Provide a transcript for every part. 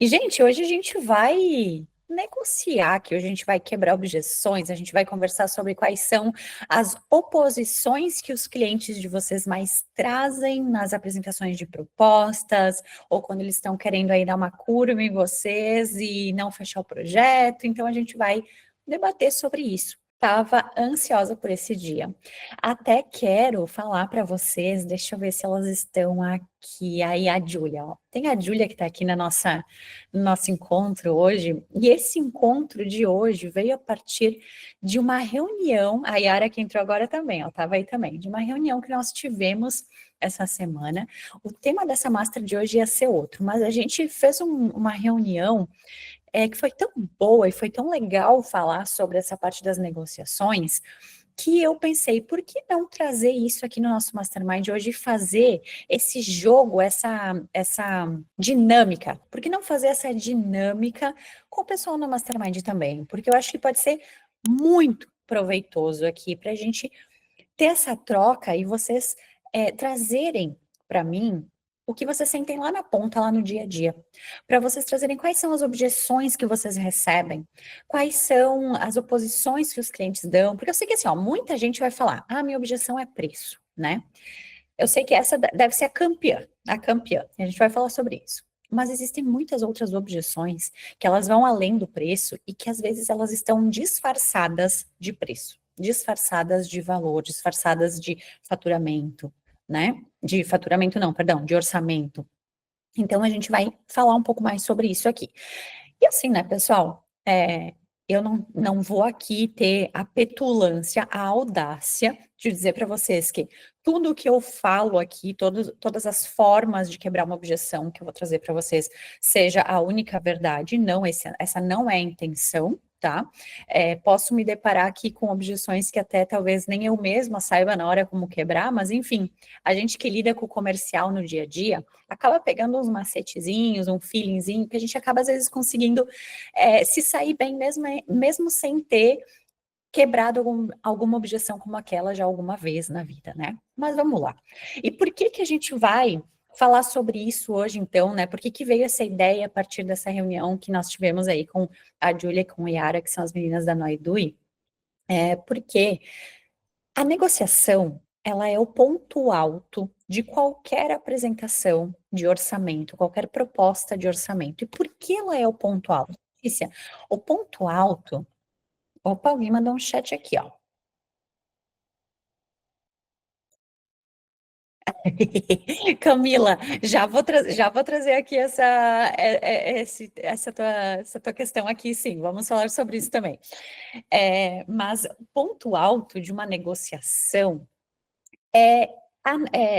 E, gente, hoje a gente vai negociar, que hoje a gente vai quebrar objeções, a gente vai conversar sobre quais são as oposições que os clientes de vocês mais trazem nas apresentações de propostas, ou quando eles estão querendo aí dar uma curva em vocês e não fechar o projeto. Então, a gente vai debater sobre isso. Estava ansiosa por esse dia. Até quero falar para vocês, deixa eu ver se elas estão aqui. Aí a Júlia, ó. Tem a Júlia que está aqui no nosso encontro hoje, e esse encontro de hoje veio a partir de uma reunião, a Yara que entrou agora também, ela estava aí também, de uma reunião que nós tivemos essa semana. O tema dessa master de hoje ia ser outro, mas a gente fez uma reunião que foi tão boa e foi tão legal falar sobre essa parte das negociações, que eu pensei, por que não trazer isso aqui no nosso Mastermind hoje e fazer esse jogo, essa dinâmica? Por que não fazer essa dinâmica com o pessoal no Mastermind também? Porque eu acho que pode ser muito proveitoso aqui para a gente ter essa troca e vocês trazerem para mim o que vocês sentem lá na ponta, lá no dia a dia. Para vocês trazerem quais são as objeções que vocês recebem, quais são as oposições que os clientes dão, porque eu sei que assim, ó, muita gente vai falar, minha objeção é preço, né? Eu sei que essa deve ser a campeã, e a gente vai falar sobre isso. Mas existem muitas outras objeções que elas vão além do preço e que às vezes elas estão disfarçadas de preço, disfarçadas de valor, disfarçadas de faturamento, né? De faturamento não, perdão, de orçamento. Então a gente vai falar um pouco mais sobre isso aqui. E assim, né, pessoal, eu não vou aqui ter a petulância, a audácia de dizer para vocês que tudo que eu falo aqui, todas as formas de quebrar uma objeção que eu vou trazer para vocês, seja a única verdade. Não, essa não é a intenção, tá? Posso me deparar aqui com objeções que até talvez nem eu mesma saiba na hora como quebrar, mas enfim, a gente que lida com o comercial no dia a dia, acaba pegando uns macetezinhos, um feelingzinho, que a gente acaba às vezes conseguindo se sair bem mesmo sem ter quebrado alguma objeção como aquela já alguma vez na vida, né? Mas vamos lá. E por que que a gente vai falar sobre isso hoje, então, né? Por que que veio essa ideia a partir dessa reunião que nós tivemos aí com a Júlia e com a Yara, que são as meninas da Noidui? Porque a negociação, ela é o ponto alto de qualquer apresentação de orçamento, qualquer proposta de orçamento. E por que ela é o ponto alto? Letícia, o ponto alto. Opa, alguém mandou um chat aqui, ó. Camila, já vou trazer aqui essa tua questão aqui, sim. Vamos falar sobre isso também. Mas o ponto alto de uma negociação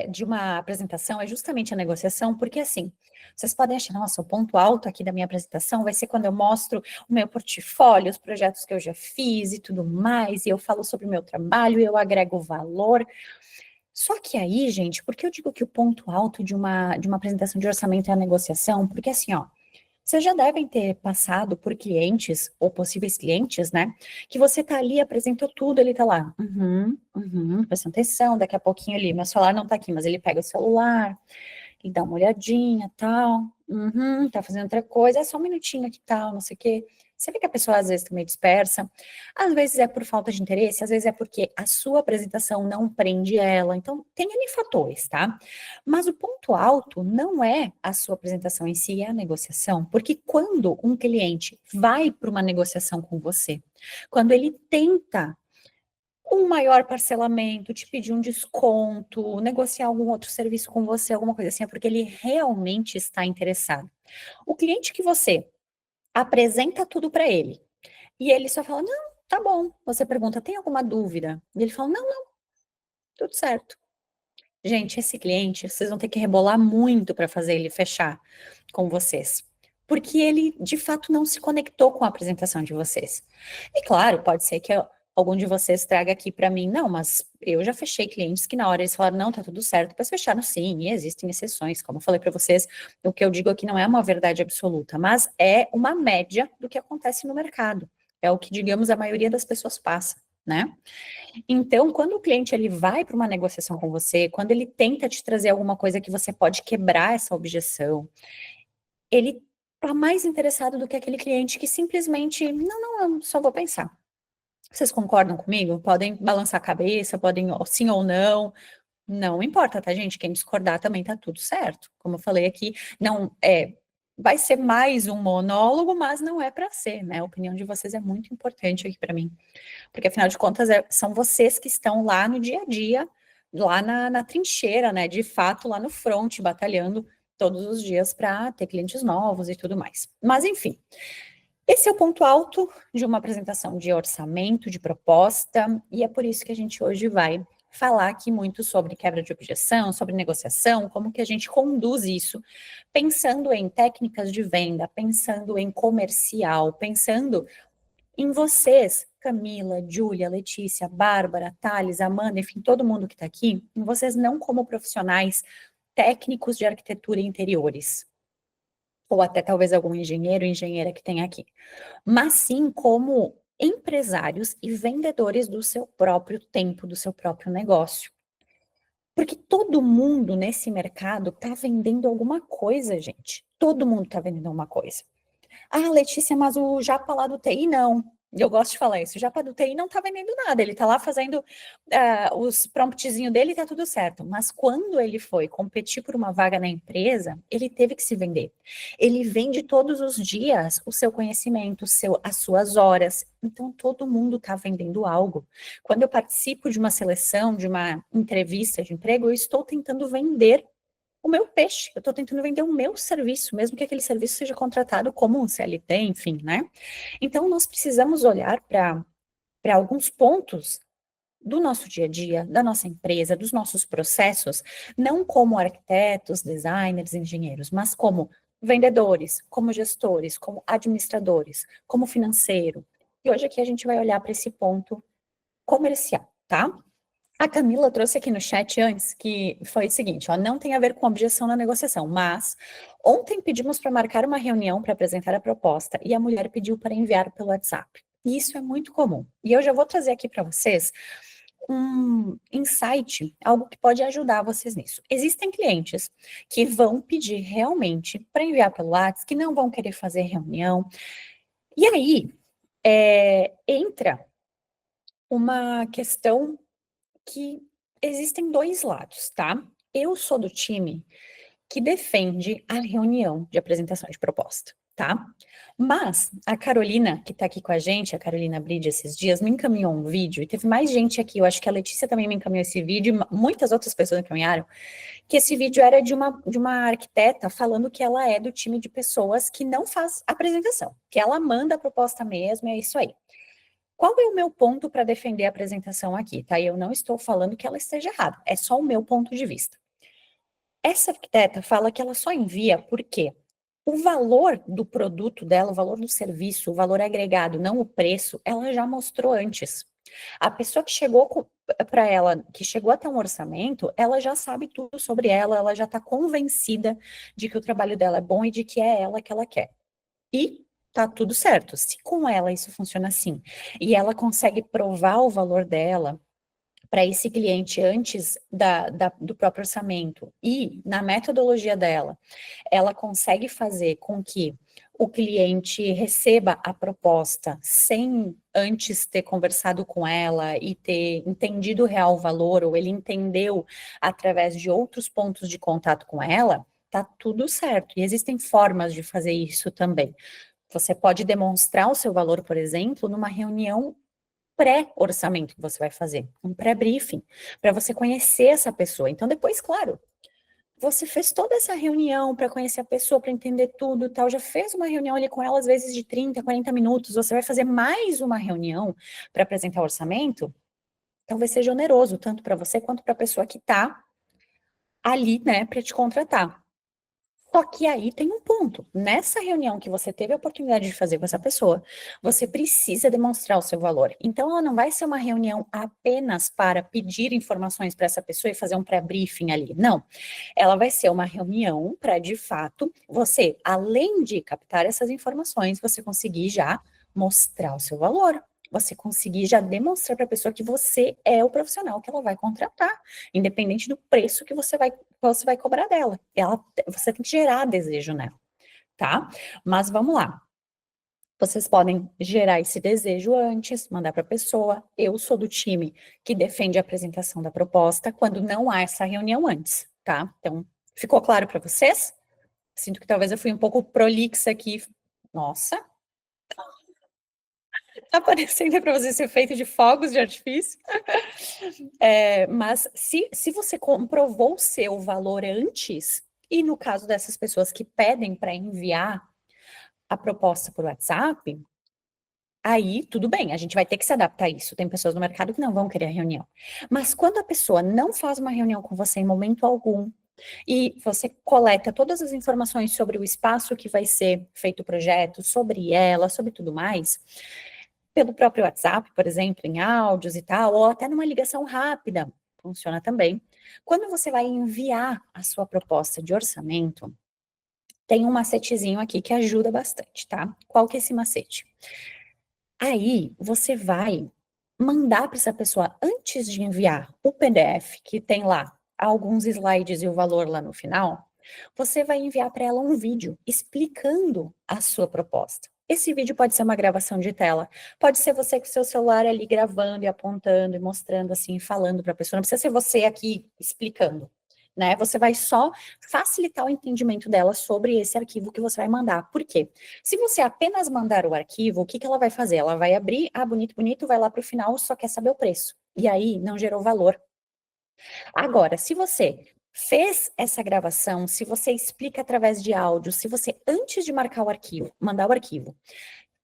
de uma apresentação é justamente a negociação, porque assim, vocês podem achar, nossa, o ponto alto aqui da minha apresentação vai ser quando eu mostro o meu portfólio, os projetos que eu já fiz e tudo mais, e eu falo sobre o meu trabalho, e eu agrego valor. Só que aí, gente, por que eu digo que o ponto alto de uma apresentação de orçamento é a negociação? Porque assim, ó, vocês já devem ter passado por clientes ou possíveis clientes, né? Que você tá ali, apresentou tudo, ele tá lá, prestando atenção, daqui a pouquinho ali, meu celular não tá aqui, mas ele pega o celular, ele dá uma olhadinha, tal, tá fazendo outra coisa, é só um minutinho aqui, tal, não sei o quê. Você vê que a pessoa às vezes tá meio dispersa, às vezes é por falta de interesse, às vezes é porque a sua apresentação não prende ela, então tem N fatores, tá? Mas o ponto alto não é a sua apresentação em si, é a negociação, porque quando um cliente vai para uma negociação com você, quando ele tenta um maior parcelamento, te pedir um desconto, negociar algum outro serviço com você, alguma coisa assim, é porque ele realmente está interessado. O cliente que você apresenta tudo para ele e ele só fala, não, tá bom. Você pergunta, tem alguma dúvida? E ele fala, não, não, tudo certo. Gente, esse cliente, vocês vão ter que rebolar muito para fazer ele fechar com vocês. Porque ele, de fato, não se conectou com a apresentação de vocês. E claro, pode ser que algum de vocês traga aqui para mim, não, mas eu já fechei clientes que na hora eles falaram, não, tá tudo certo, depois fecharam sim, e existem exceções. Como eu falei para vocês, o que eu digo aqui não é uma verdade absoluta, mas é uma média do que acontece no mercado. É o que, digamos, a maioria das pessoas passa, né? Então, quando o cliente ele vai para uma negociação com você, quando ele tenta te trazer alguma coisa que você pode quebrar essa objeção, ele tá mais interessado do que aquele cliente que simplesmente, não, eu só vou pensar. Vocês concordam comigo? Podem balançar a cabeça, podem sim ou não. Não importa, tá, gente? Quem discordar também tá tudo certo. Como eu falei aqui, não é, vai ser mais um monólogo, mas não é para ser, né? A opinião de vocês é muito importante aqui para mim, porque afinal de contas são vocês que estão lá no dia a dia, lá na trincheira, né? De fato, lá no front, batalhando todos os dias para ter clientes novos e tudo mais. Mas enfim, esse é o ponto alto de uma apresentação de orçamento, de proposta, e é por isso que a gente hoje vai falar aqui muito sobre quebra de objeção, sobre negociação, como que a gente conduz isso, pensando em técnicas de venda, pensando em comercial, pensando em vocês, Camila, Júlia, Letícia, Bárbara, Thales, Amanda, enfim, todo mundo que está aqui, em vocês não como profissionais técnicos de arquitetura e interiores, ou até talvez algum engenheiro, engenheira que tem aqui, mas sim como empresários e vendedores do seu próprio tempo, do seu próprio negócio. Porque todo mundo nesse mercado está vendendo alguma coisa, gente. Todo mundo está vendendo alguma coisa. Ah, Letícia, mas o japa lá do TI não. Eu gosto de falar isso. O japa do TI não tá vendendo nada. Ele tá lá fazendo os promptzinhos dele e tá tudo certo. Mas quando ele foi competir por uma vaga na empresa, ele teve que se vender. Ele vende todos os dias o seu conhecimento, as suas horas. Então, todo mundo tá vendendo algo. Quando eu participo de uma seleção, de uma entrevista de emprego, eu estou tentando vender o meu peixe, eu estou tentando vender o meu serviço, mesmo que aquele serviço seja contratado como um CLT, enfim, né? Então, nós precisamos olhar para alguns pontos do nosso dia a dia, da nossa empresa, dos nossos processos, não como arquitetos, designers, engenheiros, mas como vendedores, como gestores, como administradores, como financeiro. E hoje aqui a gente vai olhar para esse ponto comercial, tá? A Camila trouxe aqui no chat antes que foi o seguinte, ó, não tem a ver com objeção na negociação, mas ontem pedimos para marcar uma reunião para apresentar a proposta e a mulher pediu para enviar pelo WhatsApp. E isso é muito comum. E eu já vou trazer aqui para vocês um insight, algo que pode ajudar vocês nisso. Existem clientes que vão pedir realmente para enviar pelo WhatsApp, que não vão querer fazer reunião. E aí entra uma questão que existem dois lados, tá? Eu sou do time que defende a reunião de apresentação de proposta, tá? Mas a Carolina, que tá aqui com a gente, a Carolina Bride, esses dias, me encaminhou um vídeo, e teve mais gente aqui, eu acho que a Letícia também me encaminhou esse vídeo, e muitas outras pessoas encaminharam, que esse vídeo era de uma arquiteta falando que ela é do time de pessoas que não faz apresentação, que ela manda a proposta mesmo, é isso aí. Qual é o meu ponto para defender a apresentação aqui, tá? Eu não estou falando que ela esteja errada, é só o meu ponto de vista. Essa arquiteta fala que ela só envia porque o valor do produto dela, o valor do serviço, o valor agregado, não o preço, ela já mostrou antes. A pessoa que chegou para ela, que chegou até um orçamento, ela já sabe tudo sobre ela, ela já está convencida de que o trabalho dela é bom e de que é ela que ela quer. E tá tudo certo. Se com ela isso funciona assim, e ela consegue provar o valor dela para esse cliente antes do próprio orçamento, e na metodologia dela, ela consegue fazer com que o cliente receba a proposta sem antes ter conversado com ela e ter entendido o real valor, ou ele entendeu através de outros pontos de contato com ela, tá tudo certo. E existem formas de fazer isso também. Você pode demonstrar o seu valor, por exemplo, numa reunião pré-orçamento que você vai fazer, um pré-briefing, para você conhecer essa pessoa. Então, depois, claro, você fez toda essa reunião para conhecer a pessoa, para entender tudo e tal, já fez uma reunião ali com ela, às vezes de 30, 40 minutos, você vai fazer mais uma reunião para apresentar o orçamento, talvez seja oneroso, tanto para você quanto para a pessoa que está ali, né, para te contratar. Só que aí tem um ponto. Nessa reunião que você teve a oportunidade de fazer com essa pessoa, você precisa demonstrar o seu valor. Então, ela não vai ser uma reunião apenas para pedir informações para essa pessoa e fazer um pré-briefing ali. Não. Ela vai ser uma reunião para, de fato, você, além de captar essas informações, você conseguir já mostrar o seu valor. Você conseguir já demonstrar para a pessoa que você é o profissional que ela vai contratar, independente do preço que você vai cobrar dela. Você tem que gerar desejo nela. tá? Mas vamos lá. Vocês podem gerar esse desejo antes, mandar para a pessoa. Eu sou do time que defende a apresentação da proposta quando não há essa reunião antes, tá? Então, ficou claro para vocês? Sinto que talvez eu fui um pouco prolixa aqui. Nossa, tá aparecendo para vocês esse efeito de fogos de artifício. Mas se você comprovou o seu valor antes, e no caso dessas pessoas que pedem para enviar a proposta por WhatsApp, aí tudo bem, a gente vai ter que se adaptar a isso. Tem pessoas no mercado que não vão querer a reunião. Mas quando a pessoa não faz uma reunião com você em momento algum, e você coleta todas as informações sobre o espaço que vai ser feito o projeto, sobre ela, sobre tudo mais, pelo próprio WhatsApp, por exemplo, em áudios e tal, ou até numa ligação rápida, funciona também. Quando você vai enviar a sua proposta de orçamento, tem um macetezinho aqui que ajuda bastante, tá? Qual que é esse macete? Aí, você vai mandar para essa pessoa, antes de enviar o PDF, que tem lá alguns slides e o valor lá no final, você vai enviar para ela um vídeo explicando a sua proposta. Esse vídeo pode ser uma gravação de tela, pode ser você com o seu celular ali gravando e apontando e mostrando assim, falando para a pessoa, não precisa ser você aqui explicando, né? Você vai só facilitar o entendimento dela sobre esse arquivo que você vai mandar. Por quê? Se você apenas mandar o arquivo, o que que ela vai fazer? Ela vai abrir, bonito, bonito, vai lá para o final, só quer saber o preço. E aí, não gerou valor. Agora, se você fez essa gravação, se você explica através de áudio, se você, antes de marcar o arquivo, mandar o arquivo,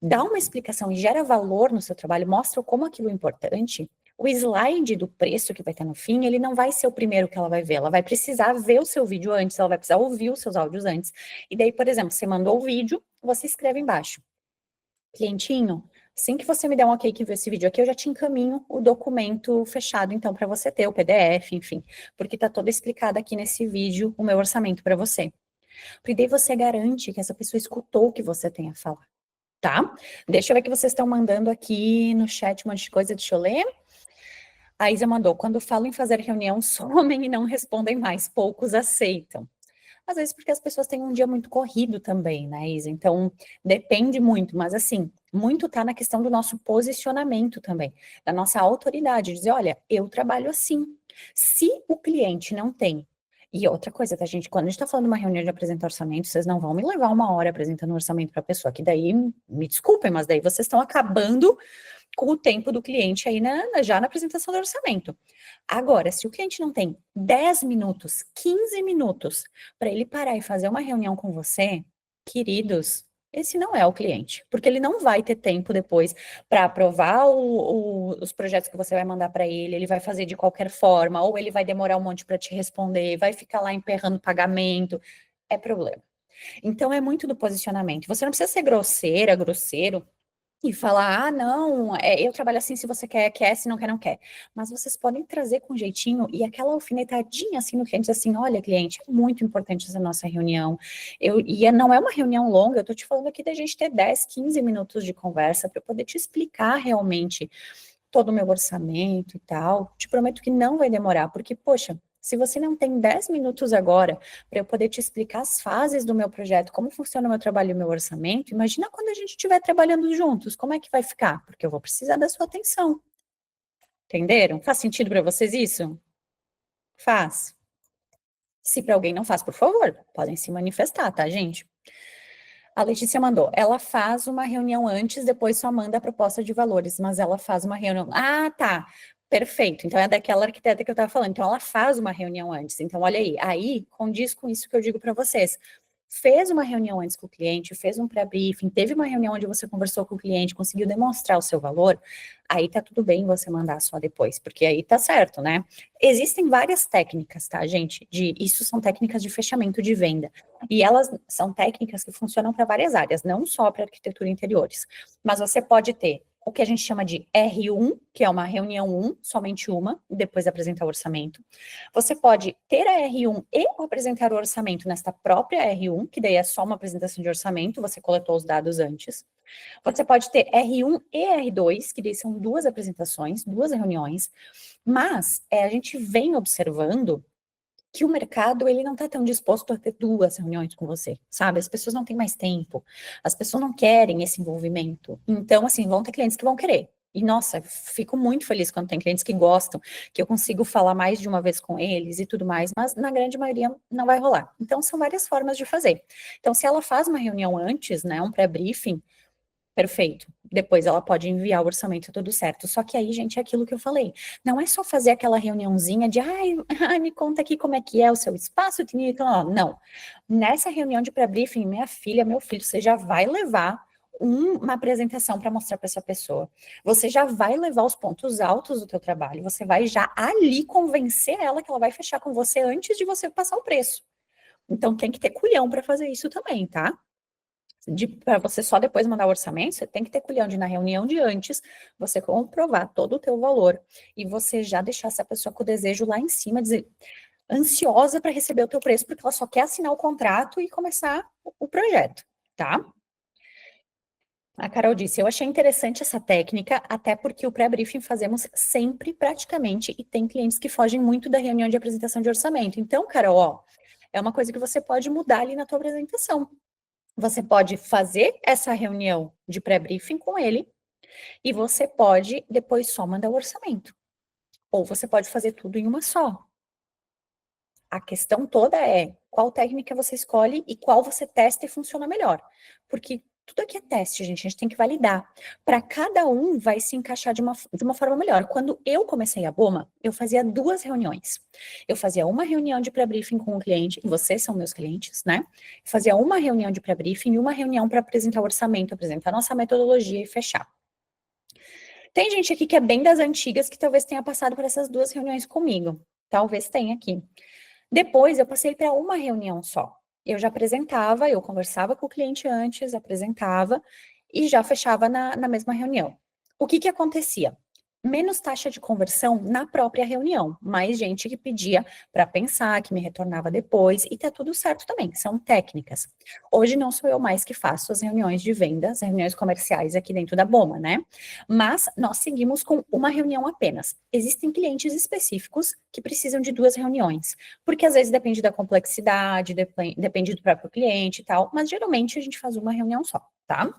dá uma explicação e gera valor no seu trabalho, mostra como aquilo é importante, o slide do preço que vai ter no fim, ele não vai ser o primeiro que ela vai ver, ela vai precisar ver o seu vídeo antes, ela vai precisar ouvir os seus áudios antes. E daí, por exemplo, você mandou o vídeo, você escreve embaixo: clientinho, assim que você me der um ok que viu esse vídeo aqui, eu já te encaminho o documento fechado, então, para você ter o PDF, enfim, porque tá todo explicado aqui nesse vídeo o meu orçamento para você. Porque daí você garante que essa pessoa escutou o que você tem a falar, tá? Deixa eu ver que vocês estão mandando aqui no chat um monte de coisa, deixa eu ler. A Isa mandou: quando falo em fazer reunião, somem e não respondem mais, poucos aceitam. Às vezes porque as pessoas têm um dia muito corrido também, né, Isa? Então, depende muito, mas assim, muito tá na questão do nosso posicionamento também, da nossa autoridade, dizer, olha, eu trabalho assim. Se o cliente não tem, e outra coisa, tá, gente, quando a gente tá falando de uma reunião de apresentar orçamento, vocês não vão me levar uma hora apresentando um orçamento para a pessoa, que daí, me desculpem, mas daí vocês estão acabando com o tempo do cliente aí já na apresentação do orçamento. Agora, se o cliente não tem 10 minutos, 15 minutos para ele parar e fazer uma reunião com você, queridos, esse não é o cliente, porque ele não vai ter tempo depois para aprovar os projetos que você vai mandar para ele vai fazer de qualquer forma, ou ele vai demorar um monte para te responder, vai ficar lá emperrando pagamento, é problema. Então, é muito do posicionamento. Você não precisa ser grosseira, grosseiro, e falar, não, eu trabalho assim, se você quer, se não quer, não quer. Mas vocês podem trazer com jeitinho e aquela alfinetadinha assim no cliente, assim, olha, cliente, é muito importante essa nossa reunião. Não é uma reunião longa, eu tô te falando aqui da gente ter 10, 15 minutos de conversa para eu poder te explicar realmente todo o meu orçamento e tal. Te prometo que não vai demorar, porque, poxa, se você não tem 10 minutos agora para eu poder te explicar as fases do meu projeto, como funciona o meu trabalho e o meu orçamento, imagina quando a gente estiver trabalhando juntos, como é que vai ficar? Porque eu vou precisar da sua atenção. Entenderam? Faz sentido para vocês isso? Faz. Se para alguém não faz, por favor, podem se manifestar, tá, gente? A Letícia mandou, ela faz uma reunião antes, depois só manda a proposta de valores, mas ela faz uma reunião. Ah, tá. Perfeito. Então é daquela arquiteta que eu estava falando. Então ela faz uma reunião antes. Então, olha aí condiz com isso que eu digo para vocês. Fez uma reunião antes com o cliente, fez um pré-briefing, teve uma reunião onde você conversou com o cliente, conseguiu demonstrar o seu valor, aí tá tudo bem você mandar só depois, porque aí tá certo, né? Existem várias técnicas, tá, gente? Isso são técnicas de fechamento de venda. E elas são técnicas que funcionam para várias áreas, não só para arquitetura e interiores. Mas você pode ter o que a gente chama de R1, que é uma reunião 1, somente uma, depois apresentar o orçamento. Você pode ter a R1 e apresentar o orçamento nesta própria R1, que daí é só uma apresentação de orçamento, você coletou os dados antes. Você pode ter R1 e R2, que daí são duas apresentações, duas reuniões, mas a gente vem observando que o mercado, ele não está tão disposto a ter 2 reuniões com você, sabe? As pessoas não têm mais tempo, as pessoas não querem esse envolvimento. Então, assim, vão ter clientes que vão querer. E, nossa, fico muito feliz quando tem clientes que gostam, que eu consigo falar mais de uma vez com eles e tudo mais, mas na grande maioria não vai rolar. Então, são várias formas de fazer. Então, se ela faz uma reunião antes, né, um pré-briefing, perfeito. Depois ela pode enviar o orçamento tudo certo. Só que aí, gente, é aquilo que eu falei. Não é só fazer aquela reuniãozinha de, ai, ai, me conta aqui como é que é o seu espaço, não. Nessa reunião de pré-briefing, minha filha, meu filho, você já vai levar uma apresentação para mostrar para essa pessoa. Você já vai levar os pontos altos do teu trabalho. Você vai já ali convencer ela que ela vai fechar com você antes de você passar o preço. Então tem que ter culhão para fazer isso também, tá? Para você só depois mandar o orçamento, você tem que ter culhão de, na reunião de antes, você comprovar todo o teu valor e você já deixar essa pessoa com o desejo lá em cima, dizer, ansiosa para receber o teu preço, porque ela só quer assinar o contrato e começar o projeto, tá? A Carol disse, eu achei interessante essa técnica, até porque o pré-briefing fazemos sempre, praticamente, e tem clientes que fogem muito da reunião de apresentação de orçamento. Então, Carol, ó, é uma coisa que você pode mudar ali na tua apresentação. Você pode fazer essa reunião de pré-briefing com ele e você pode depois só mandar o orçamento. Ou você pode fazer tudo em uma só. A questão toda é qual técnica você escolhe e qual você testa e funciona melhor. Porque tudo aqui é teste, gente, a gente tem que validar. Para cada um vai se encaixar de uma forma melhor. Quando eu comecei a Boma, eu fazia 2 reuniões. Eu fazia uma reunião de pré-briefing com o cliente, e vocês são meus clientes, né? Eu fazia uma reunião de pré-briefing e uma reunião para apresentar o orçamento, apresentar a nossa metodologia e fechar. Tem gente aqui que é bem das antigas que talvez tenha passado por essas 2 reuniões comigo. Talvez tenha aqui. Depois eu passei para uma reunião só. Eu já apresentava, eu conversava com o cliente antes, apresentava e já fechava na mesma reunião. O que que acontecia? Menos taxa de conversão na própria reunião, mais gente que pedia para pensar, que me retornava depois, e tá tudo certo também, são técnicas. Hoje não sou eu mais que faço as reuniões de vendas, reuniões comerciais aqui dentro da Boma, né? Mas nós seguimos com uma reunião apenas. Existem clientes específicos que precisam de 2 reuniões, porque às vezes depende da complexidade, depende do próprio cliente e tal, mas geralmente a gente faz uma reunião só, tá?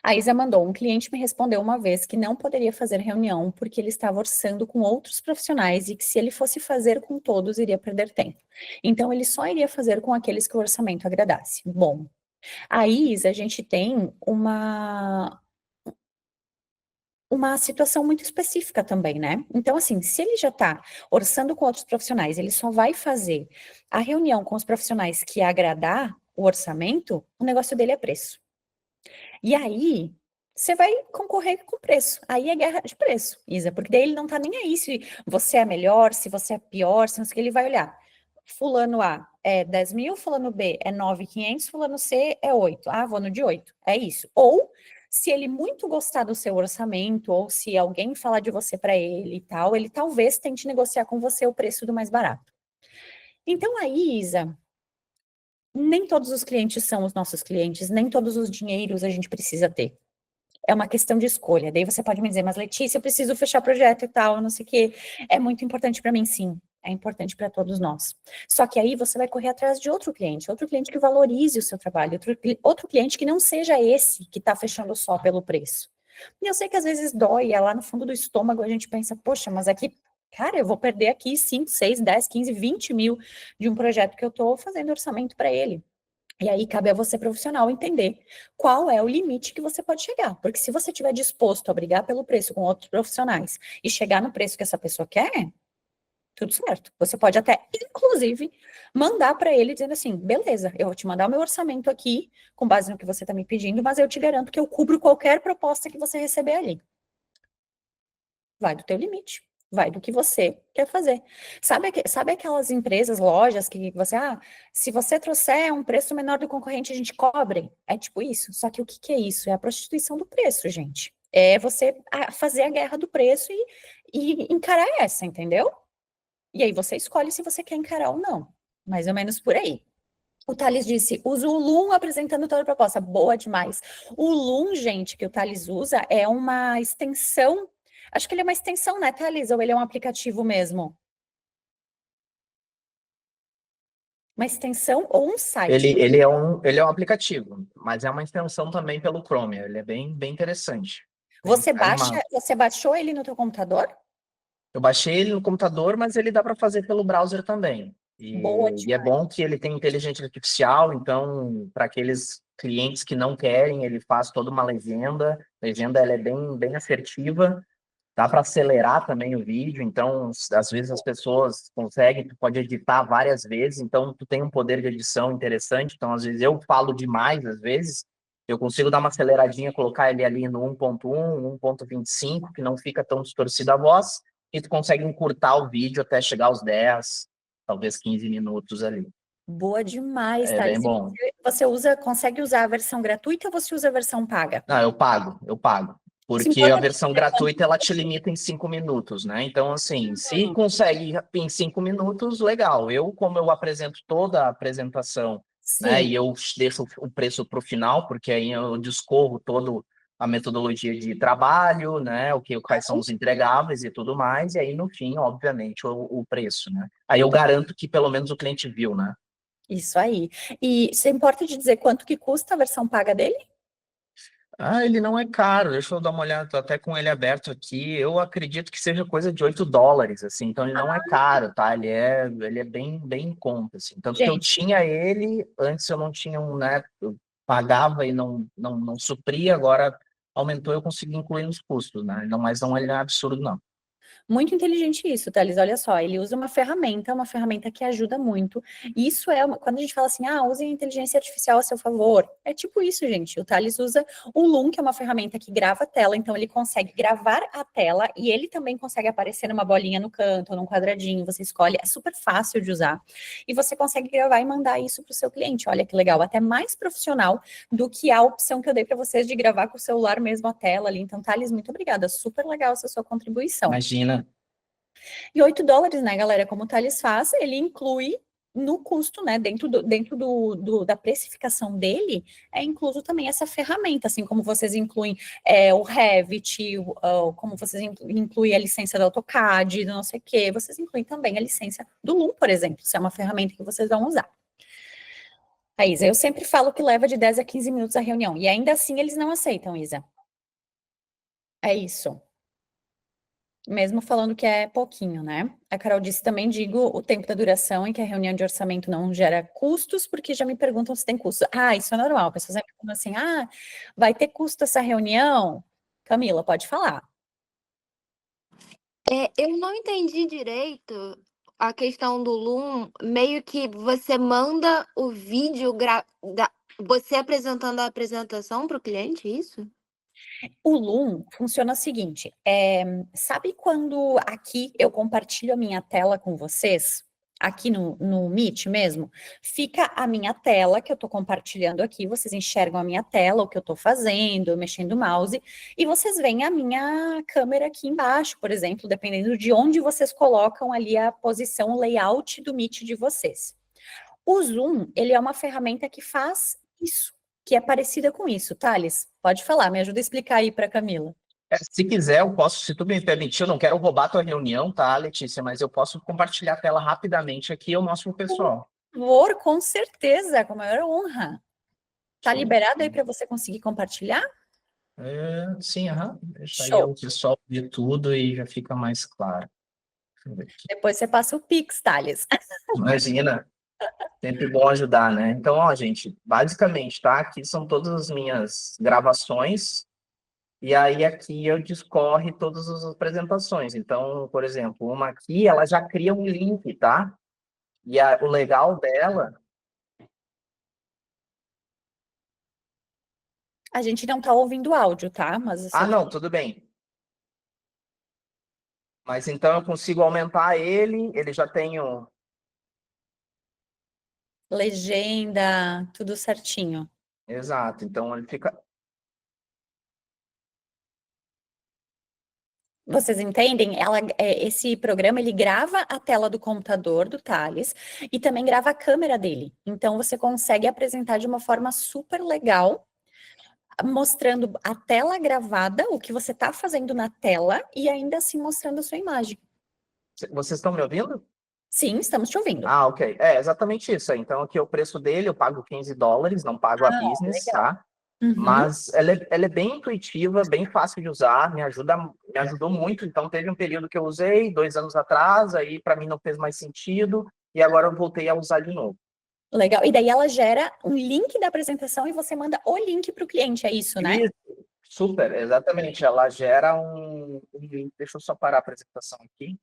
A Isa mandou, um cliente me respondeu uma vez que não poderia fazer reunião porque ele estava orçando com outros profissionais e que se ele fosse fazer com todos, iria perder tempo. Então, ele só iria fazer com aqueles que o orçamento agradasse. Bom, a Isa, a gente tem uma situação muito específica também, né? Então, assim, se ele já está orçando com outros profissionais, ele só vai fazer a reunião com os profissionais que agradar o orçamento, o negócio dele é preço. E aí, você vai concorrer com preço. Aí é guerra de preço, Isa, porque daí ele não tá nem aí se você é melhor, se você é pior, se não sei o que, ele vai olhar. Fulano A é 10 mil, fulano B é 9.500, fulano C é 8. Ah, vou no de 8. É isso. Ou, se ele muito gostar do seu orçamento, ou se alguém falar de você para ele e tal, ele talvez tente negociar com você o preço do mais barato. Então, aí, Isa, nem todos os clientes são os nossos clientes, nem todos os dinheiros a gente precisa ter. É uma questão de escolha. Daí você pode me dizer, mas Letícia, eu preciso fechar projeto e tal, não sei o quê. É muito importante para mim, sim. É importante para todos nós. Só que aí você vai correr atrás de outro cliente que valorize o seu trabalho, outro cliente que não seja esse que está fechando só pelo preço. E eu sei que às vezes dói, é lá no fundo do estômago a gente pensa, poxa, mas aqui, cara, eu vou perder aqui 5, 6, 10, 15, 20 mil de um projeto que eu estou fazendo orçamento para ele. E aí cabe a você, profissional, entender qual é o limite que você pode chegar. Porque se você estiver disposto a brigar pelo preço com outros profissionais e chegar no preço que essa pessoa quer, tudo certo. Você pode até, inclusive, mandar para ele dizendo assim: beleza, eu vou te mandar o meu orçamento aqui, com base no que você está me pedindo, mas eu te garanto que eu cubro qualquer proposta que você receber ali. Vai do teu limite. Vai do que você quer fazer. Sabe aquelas empresas, lojas que você, se você trouxer um preço menor do concorrente, a gente cobre? É tipo isso. Só que o que é isso? É a prostituição do preço, gente. É você fazer a guerra do preço e encarar essa, entendeu? E aí você escolhe se você quer encarar ou não. Mais ou menos por aí. O Thales disse, usa o Loom apresentando toda a proposta. Boa demais. O Loom, gente, que o Thales usa é uma extensão. Acho que ele é uma extensão, né, Thales? Ou ele é um aplicativo mesmo? Uma extensão ou um site? Ele é um aplicativo, mas é uma extensão também pelo Chrome. Ele é bem interessante. Bem animado. Você baixou ele no teu computador? Eu baixei ele no computador, mas ele dá para fazer pelo browser também. Boa E é bom que ele tem inteligência artificial, então, para aqueles clientes que não querem, ele faz toda uma legenda. A legenda ela é bem assertiva. Dá para acelerar também o vídeo, então às vezes as pessoas conseguem, tu pode editar várias vezes, então tu tem um poder de edição interessante, então às vezes eu falo demais, às vezes eu consigo dar uma aceleradinha, colocar ele ali no 1.1, 1.25, que não fica tão distorcida a voz, e tu consegue encurtar o vídeo até chegar aos 10, talvez 15 minutos ali. Boa demais, É bem Thales. E bom. consegue usar a versão gratuita ou você usa a versão paga? Não, eu pago. Isso Porque a importa versão dizer quanto gratuita ela te custa? limita em 5 minutos, né? Então, assim, se consegue em 5 minutos, legal. Como eu apresento toda a apresentação, né? Sim. E eu deixo o preço para o final, porque aí eu discorro toda a metodologia de trabalho, né? Quais são os entregáveis e tudo mais, e aí no fim, obviamente, o preço, né? Aí eu garanto que pelo menos o cliente viu, né? Isso aí. E você importa de dizer quanto que custa a versão paga dele? Ah, ele não é caro. Deixa eu dar uma olhada, tô até com ele aberto aqui. Eu acredito que seja coisa de US$ 8, assim. Então ele não é caro, tá? Ele é bem em conta, assim. Tanto que eu Gente, tinha ele, antes eu não tinha um, né? Eu pagava e não supria, agora aumentou, eu consegui incluir nos custos, né? Não, mas não ele é absurdo, não. muito inteligente isso, Thales. Olha só, ele usa uma ferramenta que ajuda muito. E isso quando a gente fala assim, use a inteligência artificial a seu favor. É tipo isso, gente. O Thales usa o Loom, que é uma ferramenta que grava a tela, então ele consegue gravar a tela e ele também consegue aparecer numa bolinha no canto, num quadradinho. Você escolhe, é super fácil de usar. E você consegue gravar e mandar isso para o seu cliente. Olha que legal, até mais profissional do que a opção que eu dei para vocês de gravar com o celular mesmo a tela ali. Então, Thales, muito obrigada. Super legal essa sua contribuição. Imagina. E US$ 8, né, galera, como o Thales faz, ele inclui no custo, né, da precificação dele, é incluso também essa ferramenta, assim como vocês incluem o Revit, como vocês incluem a licença do AutoCAD, do não sei o quê, vocês incluem também a licença do Loom, por exemplo, se é uma ferramenta que vocês vão usar. A Isa, eu sempre falo que leva de 10 a 15 minutos a reunião, e ainda assim eles não aceitam, Isa. É isso. Mesmo falando que é pouquinho, né? A Carol disse também, digo o tempo da duração em que a reunião de orçamento não gera custos, porque já me perguntam se tem custo. Isso é normal. Pessoas sempre perguntam assim, vai ter custo essa reunião? Camila, pode falar. Eu não entendi direito a questão do Loom, meio que você manda o vídeo, você apresentando a apresentação para o cliente, isso? O Loom funciona o seguinte, sabe quando aqui eu compartilho a minha tela com vocês? Aqui no Meet mesmo, fica a minha tela que eu estou compartilhando aqui, vocês enxergam a minha tela, o que eu estou fazendo, mexendo o mouse, e vocês veem a minha câmera aqui embaixo, por exemplo, dependendo de onde vocês colocam ali a posição, o layout do Meet de vocês. O Zoom, ele é uma ferramenta que faz isso, que é parecida com isso. Thales, pode falar, me ajuda a explicar aí para Camila. Se quiser, eu posso, se tu me permitir, eu não quero roubar tua reunião, tá, Letícia? Mas eu posso compartilhar a tela rapidamente aqui e eu mostro pro pessoal. Por favor, com certeza, com a maior honra. Tá Show. liberado aí para você conseguir compartilhar? Sim, aham. Deixa aí Show. o pessoal ver tudo e já fica mais claro. Deixa eu ver aqui. Depois você passa o Pix, Thales. Imagina, sempre bom ajudar, né? Então, ó, gente, basicamente, tá? Aqui são todas as minhas gravações e aí aqui eu discorre todas as apresentações. Então, por exemplo, uma aqui, ela já cria um link, tá? E o legal dela... A gente não tá ouvindo áudio, tá? Mas o seu Não, tudo bem. Mas então eu consigo aumentar ele já tem um... legenda, tudo certinho. Exato, então ele fica... Vocês entendem? Esse programa ele grava a tela do computador do Thales e também grava a câmera dele. Então você consegue apresentar de uma forma super legal, mostrando a tela gravada, o que você está fazendo na tela e ainda assim mostrando a sua imagem. Vocês estão me ouvindo? Sim, estamos te ouvindo. Ah, ok. É exatamente isso aí. Então, aqui é o preço dele, eu pago $15, não pago a Ah, business, legal. tá? Uhum. Mas ela é bem intuitiva, bem fácil de usar, me ajudou muito. Então, teve um período que eu usei, 2 anos atrás, aí para mim não fez mais sentido, e agora eu voltei a usar de novo. Legal. E daí ela gera um link da apresentação e você manda o link para o cliente, é isso, né? Isso, super, exatamente. Ela gera um link. Deixa eu só parar a apresentação aqui.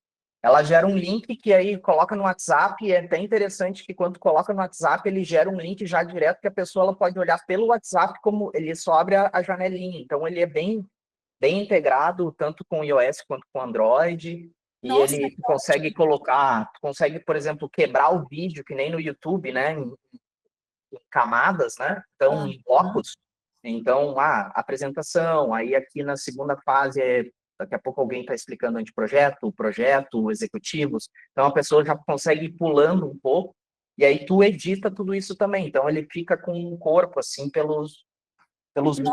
Ela gera um link que aí coloca no WhatsApp, e é até interessante que quando coloca no WhatsApp, ele gera um link já direto que a pessoa ela pode olhar pelo WhatsApp como ele só abre a janelinha. Então ele é bem integrado, tanto com iOS quanto com Android, e Nossa, ele consegue colocar, consegue, por exemplo, quebrar o vídeo, que nem no YouTube, né? Em camadas, né? Então, em aham. blocos. Então, apresentação, aí aqui na segunda fase, daqui a pouco alguém está explicando anteprojeto, projeto, executivos. Então, a pessoa já consegue ir pulando um pouco, e aí tu edita tudo isso também. Então, ele fica com um corpo, assim, Nossa,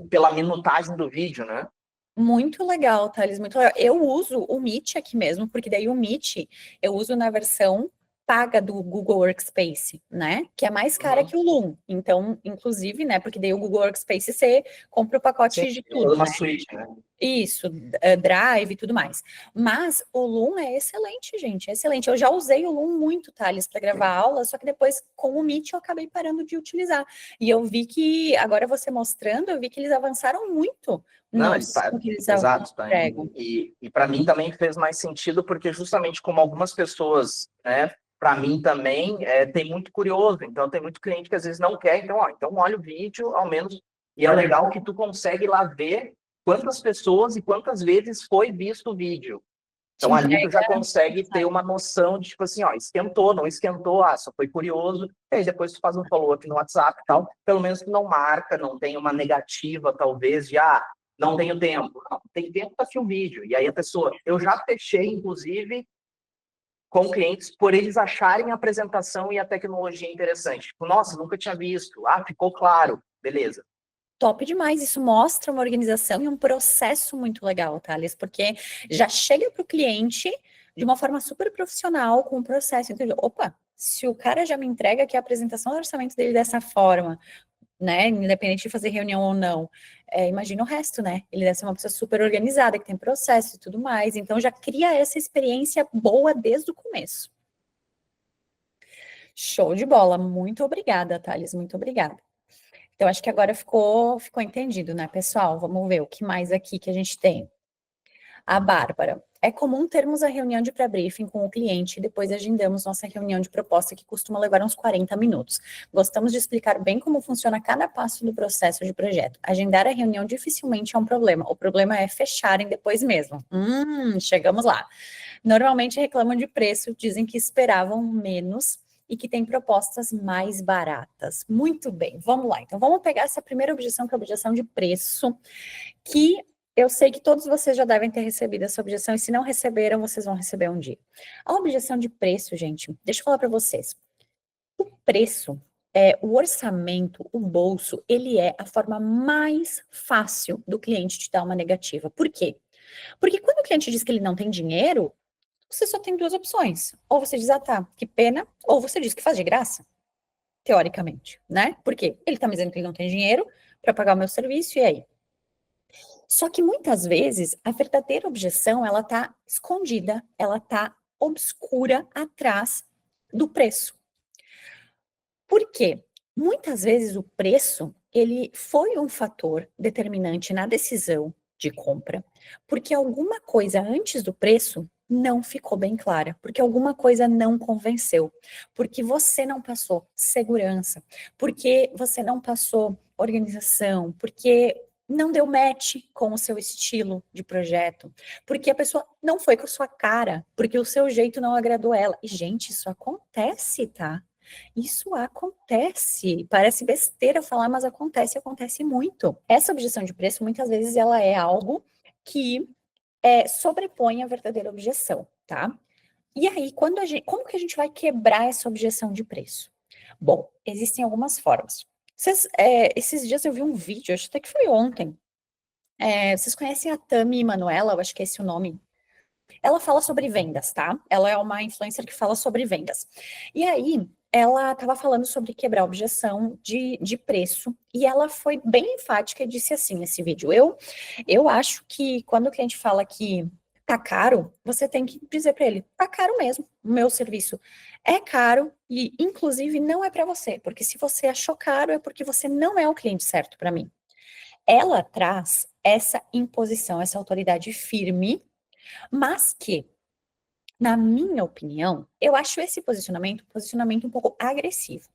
pela minutagem do vídeo, né? muito legal, Thales, muito legal. Eu uso o Meet aqui mesmo, porque daí o Meet eu uso na versão paga do Google Workspace, né? Que é mais cara Uhum. que o Loom. Então, inclusive, né? Porque daí o Google Workspace você compra o Sim, pacote de tem toda tudo, uma né? suíte, né? Isso, Drive e tudo mais. Mas o Loom é excelente, gente, é excelente. Eu já usei o Loom muito, Thales, para gravar aula, só que depois com o Meet eu acabei parando de utilizar. E eu vi que, agora você mostrando, eu vi que eles avançaram muito Não, ele no tá, que eles exato, tá entregam. indo. E para mim também fez mais sentido, porque justamente como algumas pessoas, né, para mim também tem muito curioso, então tem muito cliente que às vezes não quer, então, então olha o vídeo, ao menos, e é legal que tu consegue lá ver quantas pessoas e quantas vezes foi visto o vídeo. Te Então ali tu já entrega, consegue ter uma noção de, tipo assim, ó, esquentou, não esquentou, só foi curioso, e aí depois tu faz um follow-up no WhatsApp e tal, pelo menos tu não marca, não tem uma negativa, talvez, de, não tenho tempo. Não, tem tempo para assistir um vídeo. E aí a pessoa, eu já fechei, inclusive, com clientes, por eles acharem a apresentação e a tecnologia interessante. Tipo, nossa, nunca tinha visto. Ficou claro. Beleza. top demais. Isso mostra uma organização e um processo muito legal, Thales, porque já chega para o cliente de uma forma super profissional, com um processo. Então, opa, se o cara já me entrega aqui a apresentação do orçamento dele dessa forma, né? Independente de fazer reunião ou não. Imagina o resto, né? Ele deve ser uma pessoa super organizada, que tem processo e tudo mais. Então já cria essa experiência boa desde o começo. Show de bola. Muito obrigada, Thales. Muito obrigada. Então, acho que agora ficou entendido, né, pessoal? Vamos ver o que mais aqui que a gente tem. A Bárbara. É comum termos a reunião de pré-briefing com o cliente e depois agendamos nossa reunião de proposta, que costuma levar uns 40 minutos. Gostamos de explicar bem como funciona cada passo do processo de projeto. Agendar a reunião dificilmente é um problema. O problema é fecharem depois mesmo. Chegamos lá. Normalmente reclamam de preço, dizem que esperavam menos e que tem propostas mais baratas. Muito bem, vamos lá. Então, vamos pegar essa primeira objeção, que é a objeção de preço, que eu sei que todos vocês já devem ter recebido essa objeção, e se não receberam, vocês vão receber um dia. A objeção de preço, gente, deixa eu falar para vocês. O preço, o orçamento, o bolso, ele é a forma mais fácil do cliente te dar uma negativa. Por quê? Porque quando o cliente diz que ele não tem dinheiro, você só tem duas opções. Ou você diz, tá, que pena, ou você diz que faz de graça, teoricamente, né? Porque ele tá me dizendo que ele não tem dinheiro para pagar o meu serviço, e aí? Só que muitas vezes a verdadeira objeção, ela tá escondida, ela tá obscura atrás do preço. Por quê? Muitas vezes o preço, ele foi um fator determinante na decisão de compra, porque alguma coisa antes do preço não ficou bem clara, porque alguma coisa não convenceu, porque você não passou segurança, porque você não passou organização, porque não deu match com o seu estilo de projeto, porque a pessoa não foi com a sua cara, porque o seu jeito não agradou ela. E, gente, isso acontece, tá? Isso acontece. Parece besteira falar, mas acontece muito. Essa objeção de preço, muitas vezes, ela é algo que sobrepõe a verdadeira objeção, tá? E aí, como que a gente vai quebrar essa objeção de preço? Bom, existem algumas formas. Esses dias eu vi um vídeo, acho até que foi ontem. Vocês conhecem a Tami Manuela? Eu acho que é esse o nome. Ela fala sobre vendas, tá? Ela é uma influencer que fala sobre vendas. E aí, ela estava falando sobre quebrar objeção de preço, e ela foi bem enfática e disse assim nesse vídeo: eu acho que quando o cliente fala que tá caro, você tem que dizer para ele: tá caro mesmo, o meu serviço é caro e, inclusive, não é para você, porque se você achou caro é porque você não é o cliente certo para mim. Ela traz essa imposição, essa autoridade firme, mas que, na minha opinião, eu acho esse posicionamento um posicionamento um pouco agressivo.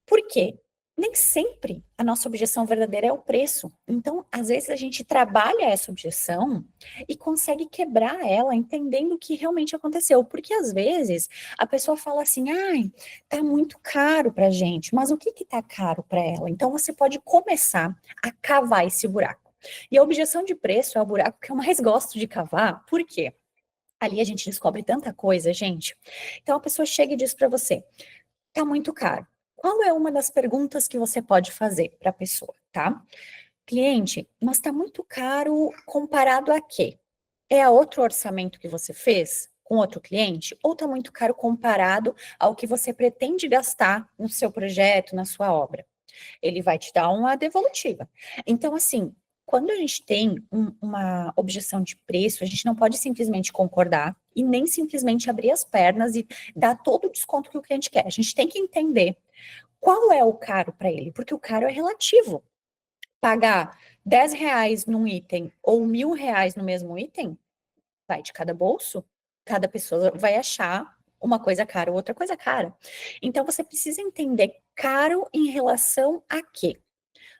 Por quê? Nem sempre a nossa objeção verdadeira é o preço. Então, às vezes, a gente trabalha essa objeção e consegue quebrar ela, entendendo o que realmente aconteceu. Porque, às vezes, a pessoa fala assim: ai, tá muito caro pra gente, mas o que que tá caro para ela? Então, você pode começar a cavar esse buraco. E a objeção de preço é o buraco que eu mais gosto de cavar. Por quê? Ali a gente descobre tanta coisa, gente. Então, a pessoa chega e diz para você: tá muito caro. Qual é uma das perguntas que você pode fazer para a pessoa, tá? Cliente, mas está muito caro comparado a quê? É a outro orçamento que você fez com outro cliente? Ou está muito caro comparado ao que você pretende gastar no seu projeto, na sua obra? Ele vai te dar uma devolutiva. Então, assim, quando a gente tem uma objeção de preço, a gente não pode simplesmente concordar e nem simplesmente abrir as pernas e dar todo o desconto que o cliente quer. A gente tem que entender qual é o caro para ele, porque o caro é relativo. Pagar R$ 10 num item ou R$ 1.000 no mesmo item, vai de cada bolso, cada pessoa vai achar uma coisa cara ou outra coisa cara. Então, você precisa entender caro em relação a quê?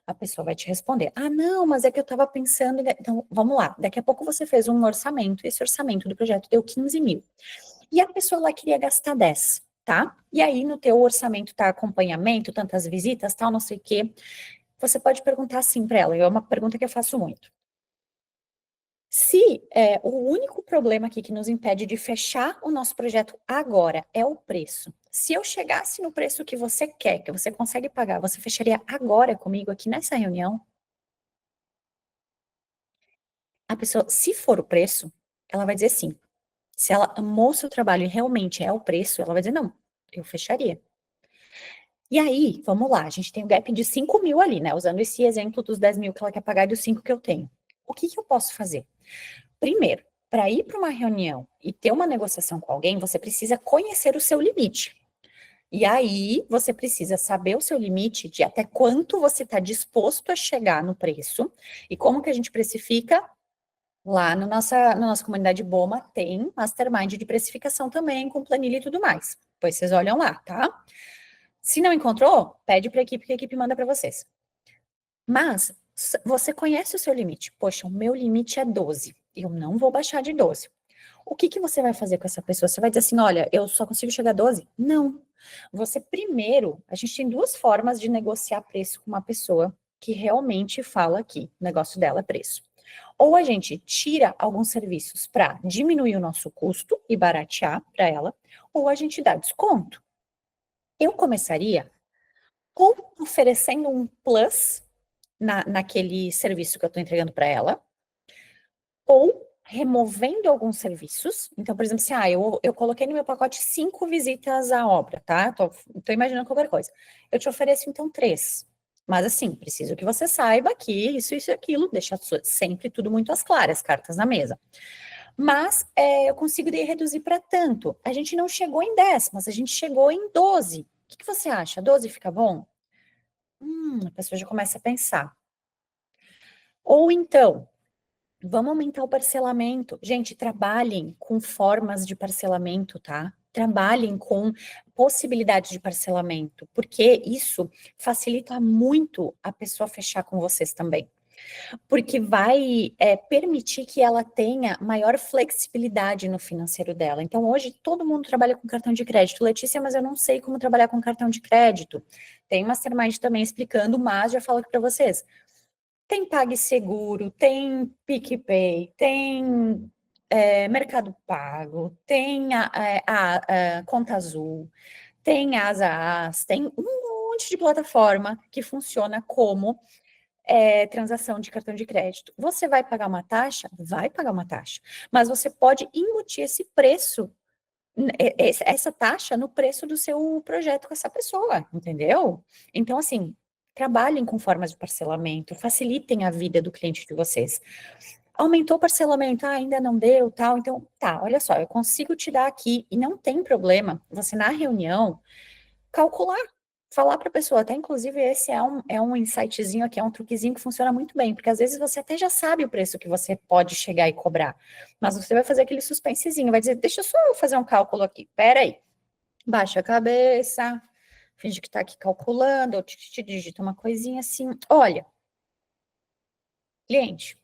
A pessoa vai te responder: ah, não, mas é que eu estava pensando. Então, vamos lá. Daqui a pouco você fez um orçamento, esse orçamento do projeto deu 15 mil. E a pessoa lá queria gastar 10, tá? E aí, no teu orçamento tá acompanhamento, tantas visitas, tal, não sei o quê. Você pode perguntar assim para ela, é uma pergunta que eu faço muito. Se o único problema aqui que nos impede de fechar o nosso projeto agora é o preço, se eu chegasse no preço que você quer, que você consegue pagar, você fecharia agora comigo aqui nessa reunião? A pessoa, se for o preço, ela vai dizer sim. Se ela amou o seu trabalho e realmente é o preço, ela vai dizer não, eu fecharia. E aí, vamos lá, a gente tem um gap de 5 mil ali, né? Usando esse exemplo dos 10 mil que ela quer pagar e dos 5 que eu tenho. O que eu posso fazer? Primeiro, para ir para uma reunião e ter uma negociação com alguém, você precisa conhecer o seu limite. E aí, você precisa saber o seu limite de até quanto você está disposto a chegar no preço. E como que a gente precifica? Lá no na nossa comunidade BOMA tem mastermind de precificação também, com planilha e tudo mais. Depois vocês olham lá, tá? Se não encontrou, pede para a equipe que a equipe manda para vocês. Mas você conhece o seu limite. Poxa, o meu limite é 12. Eu não vou baixar de 12. O que você vai fazer com essa pessoa? Você vai dizer assim: olha, eu só consigo chegar a 12? Não. Você primeiro, a gente tem duas formas de negociar preço com uma pessoa que realmente fala que o negócio dela é preço. Ou a gente tira alguns serviços para diminuir o nosso custo e baratear para ela, ou a gente dá desconto. Eu começaria ou oferecendo um plus naquele serviço que eu estou entregando para ela, ou removendo alguns serviços. Então, por exemplo, assim, eu coloquei no meu pacote 5 visitas à obra, tá? Tô imaginando qualquer coisa. Eu te ofereço, então, 3. Mas, assim, preciso que você saiba que isso e aquilo, deixa sempre tudo muito às claras, cartas na mesa. Mas eu consigo reduzir para tanto. A gente não chegou em 10, mas a gente chegou em 12. O que você acha? 12 fica bom? A pessoa já começa a pensar. Ou então, vamos aumentar o parcelamento. Gente, trabalhem com formas de parcelamento, tá? Trabalhem com possibilidade de parcelamento, porque isso facilita muito a pessoa fechar com vocês também. Porque vai permitir que ela tenha maior flexibilidade no financeiro dela. Então, hoje, todo mundo trabalha com cartão de crédito. Letícia, mas eu não sei como trabalhar com cartão de crédito. Tem Mastermind também explicando, mas já falo aqui para vocês. Tem PagSeguro, tem PicPay, tem Mercado Pago, tem a Conta Azul, tem Asa, tem um monte de plataforma que funciona como transação de cartão de crédito. Você vai pagar uma taxa? Vai pagar uma taxa. Mas você pode embutir esse preço, essa taxa no preço do seu projeto com essa pessoa, entendeu? Então, assim, trabalhem com formas de parcelamento, facilitem a vida do cliente de vocês. Aumentou o parcelamento, ainda não deu, tal, então, tá, olha só, eu consigo te dar aqui, e não tem problema, você na reunião, calcular, falar para a pessoa, até inclusive esse é um insightzinho aqui, é um truquezinho que funciona muito bem, porque às vezes você até já sabe o preço que você pode chegar e cobrar, mas você vai fazer aquele suspensezinho, vai dizer, deixa só eu fazer um cálculo aqui, peraí, baixa a cabeça, finge que está aqui calculando, ou te digita uma coisinha assim, olha, cliente,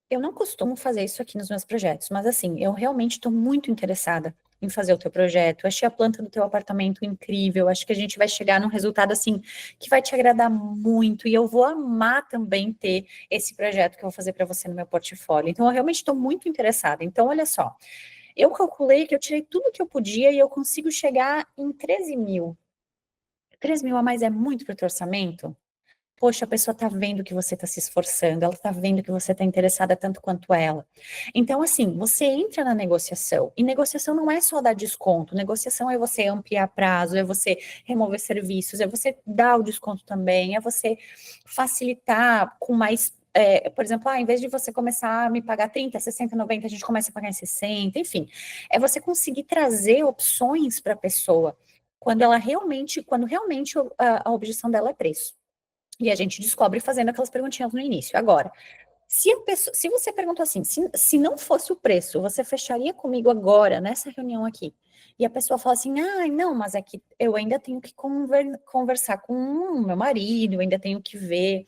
eu não costumo fazer isso aqui nos meus projetos, mas assim, eu realmente estou muito interessada em fazer o teu projeto, achei a planta do teu apartamento incrível, acho que a gente vai chegar num resultado assim, que vai te agradar muito, e eu vou amar também ter esse projeto que eu vou fazer para você no meu portfólio, então eu realmente estou muito interessada, então olha só, eu calculei que eu tirei tudo que eu podia e eu consigo chegar em 13 mil, 3 mil a mais é muito para o teu orçamento? Poxa, a pessoa está vendo que você está se esforçando, ela está vendo que você está interessada tanto quanto ela. Então, assim, você entra na negociação, e negociação não é só dar desconto, negociação é você ampliar prazo, é você remover serviços, é você dar o desconto também, é você facilitar com mais, por exemplo, em vez de você começar a me pagar 30, 60, 90, a gente começa a pagar em 60, enfim, é você conseguir trazer opções para a pessoa, quando realmente a objeção dela é preço. E a gente descobre fazendo aquelas perguntinhas no início. Agora, se você perguntou assim, se não fosse o preço, você fecharia comigo agora, nessa reunião aqui? E a pessoa fala assim, não, mas é que eu ainda tenho que conversar com o meu marido, eu ainda tenho que ver,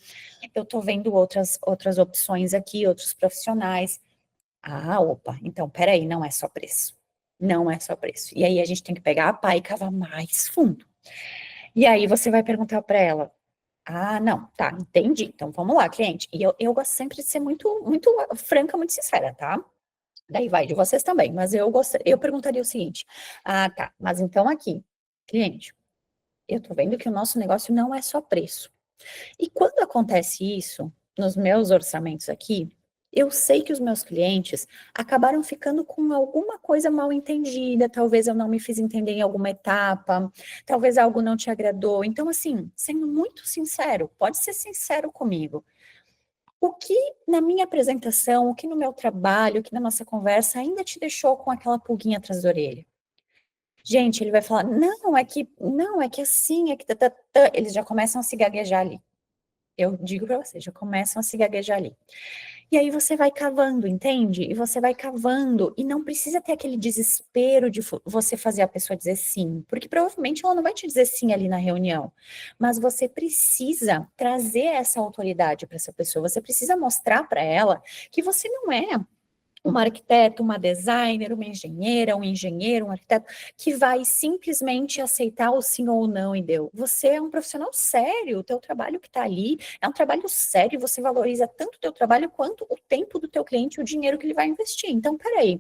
eu tô vendo outras opções aqui, outros profissionais. Opa, então, peraí, não é só preço. Não é só preço. E aí a gente tem que pegar a pá e cavar mais fundo. E aí você vai perguntar para ela, não, tá, entendi. Então vamos lá, cliente. E eu gosto sempre de ser muito, muito franca, muito sincera, tá? Daí vai de vocês também, mas eu perguntaria o seguinte: tá, mas então aqui, cliente, eu tô vendo que o nosso negócio não é só preço. E quando acontece isso, nos meus orçamentos aqui, eu sei que os meus clientes acabaram ficando com alguma coisa mal entendida, talvez eu não me fiz entender em alguma etapa, talvez algo não te agradou. Então, assim, sendo muito sincero, pode ser sincero comigo. O que na minha apresentação, o que no meu trabalho, o que na nossa conversa ainda te deixou com aquela pulguinha atrás da orelha? Gente, ele vai falar, não, é que assim, é que eles já começam a se gaguejar ali. Eu digo para vocês, já começam a se gaguejar ali. E aí você vai cavando, entende? E você vai cavando, e não precisa ter aquele desespero de você fazer a pessoa dizer sim, porque provavelmente ela não vai te dizer sim ali na reunião, mas você precisa trazer essa autoridade para essa pessoa, você precisa mostrar para ela que você não é uma arquiteta, uma designer, uma engenheira, um engenheiro, um arquiteto, que vai simplesmente aceitar o sim ou o não e deu. Você é um profissional sério, o teu trabalho que está ali é um trabalho sério, você valoriza tanto o teu trabalho quanto o tempo do teu cliente e o dinheiro que ele vai investir. Então, peraí,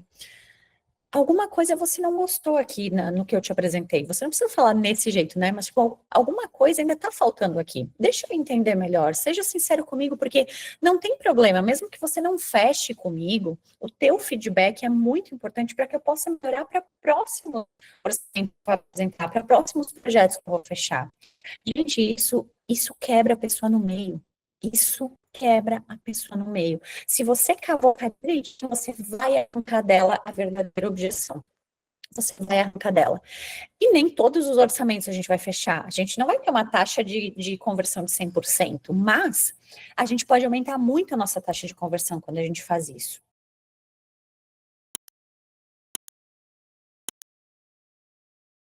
alguma coisa você não gostou aqui no que eu te apresentei. Você não precisa falar nesse jeito, né? Mas, tipo, alguma coisa ainda tá faltando aqui. Deixa eu entender melhor. Seja sincero comigo, porque não tem problema. Mesmo que você não feche comigo, o teu feedback é muito importante para que eu possa melhorar para próximo orçamento que eu vou apresentar, para próximos projetos que eu vou fechar. Gente, isso quebra a pessoa no meio. Isso quebra a pessoa no meio. Se você cavocar direitinho, você vai arrancar dela a verdadeira objeção. Você vai arrancar dela. E nem todos os orçamentos a gente vai fechar. A gente não vai ter uma taxa de conversão de 100%, mas a gente pode aumentar muito a nossa taxa de conversão quando a gente faz isso.